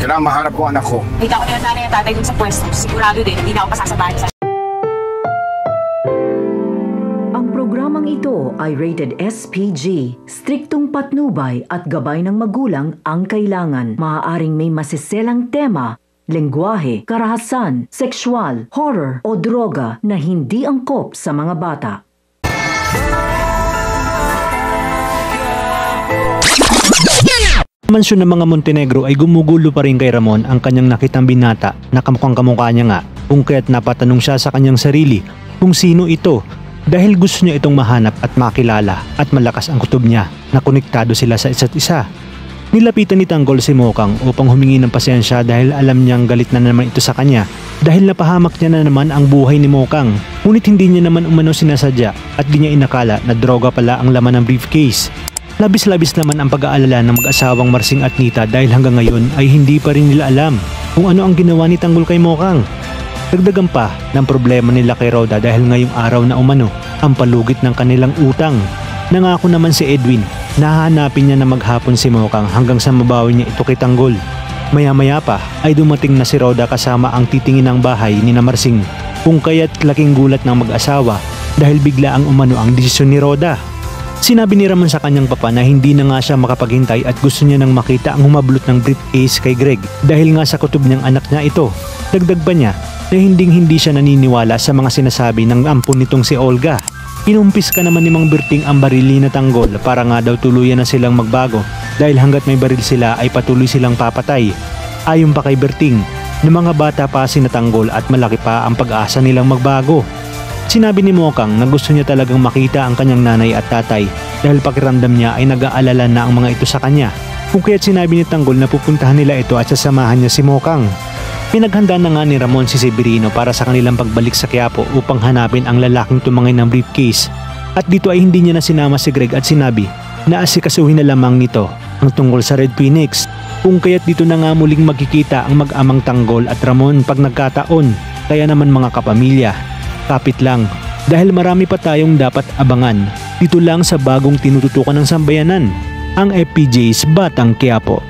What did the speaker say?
Kailangan maharap ko anak ko. Hindi ako nila nanay at tatay dun sa pwesto. Sigurado din, hindi na ako pasasabahan sa... Ang programang ito ay rated SPG. Striktong patnubay at gabay ng magulang ang kailangan. Maaaring may masiselang tema, lengguwahe, karahasan, sexual, horror o droga na hindi angkop sa mga bata. Mansyon ng mga Montenegro ay gumugulo pa rin kay Ramon ang kanyang nakitang binata na kamukhang kamukha niya nga, kung kaya't napatanong siya sa kanyang sarili kung sino ito dahil gusto niya itong mahanap at makilala at malakas ang kutob niya na konektado sila sa isa't isa. Nilapitan ni Tanggol si Mokang upang humingi ng pasensya dahil alam niyang galit na naman ito sa kanya dahil napahamak niya na naman ang buhay ni Mokang, ngunit hindi niya naman umano sinasadya at di niya inakala na droga pala ang laman ng briefcase. Labis-labis naman ang pag-aalala ng mag-asawang Marsing at Nita dahil hanggang ngayon ay hindi pa rin nila alam kung ano ang ginawa ni Tanggol kay Mokang. Dagdagan pa ng problema nila kay Rhoda dahil ngayong araw na umano ang palugit ng kanilang utang. Nangako naman si Edwin na hahanapin niya na maghapon si Mokang hanggang sa mabawi niya ito kay Tanggol. Maya-maya pa ay dumating na si Rhoda kasama ang titingin ng bahay ni na Marsing, kung kaya't laking gulat ng mag-asawa dahil bigla ang umano ang desisyon ni Rhoda. Sinabi ni Ramon sa kanyang papa na hindi na nga siya makapaghintay at gusto niya nang makita ang humablot ng briefcase kay Greg dahil nga sa kutob niyang anak niya ito. Dagdag pa niya na hindi siya naniniwala sa mga sinasabi ng ampon nitong si Olga. Inumpis ka naman ni Mang Berting ang barili na Tanggol para nga daw tuluyan na silang magbago dahil hanggat may baril sila ay patuloy silang papatay. Ayon pa kay Berting na mga bata pa si Tanggol at malaki pa ang pag-asa nilang magbago. Sinabi ni Mokang na gusto niya talagang makita ang kanyang nanay at tatay dahil pakiramdam niya ay nag-aalala na ang mga ito sa kanya. Kung kaya't sinabi ni Tanggol na pupuntahan nila ito at sasamahan niya si Mokang. Pinaghanda na nga ni Ramon si Severino para sa kanilang pagbalik sa Quiapo upang hanapin ang lalaking tumangay ng briefcase. At dito ay hindi niya na sinama si Greg at sinabi na asikasuhin na lamang nito ang tungkol sa Red Phoenix. Kung kaya't dito na nga muling magkikita ang mag-amang Tanggol at Ramon pag nagkataon. Kaya naman mga kapamilya, kapit lang dahil marami pa tayong dapat abangan dito lang sa bagong tinututukan ng sambayanan, ang FPJ's Batang Quiapo.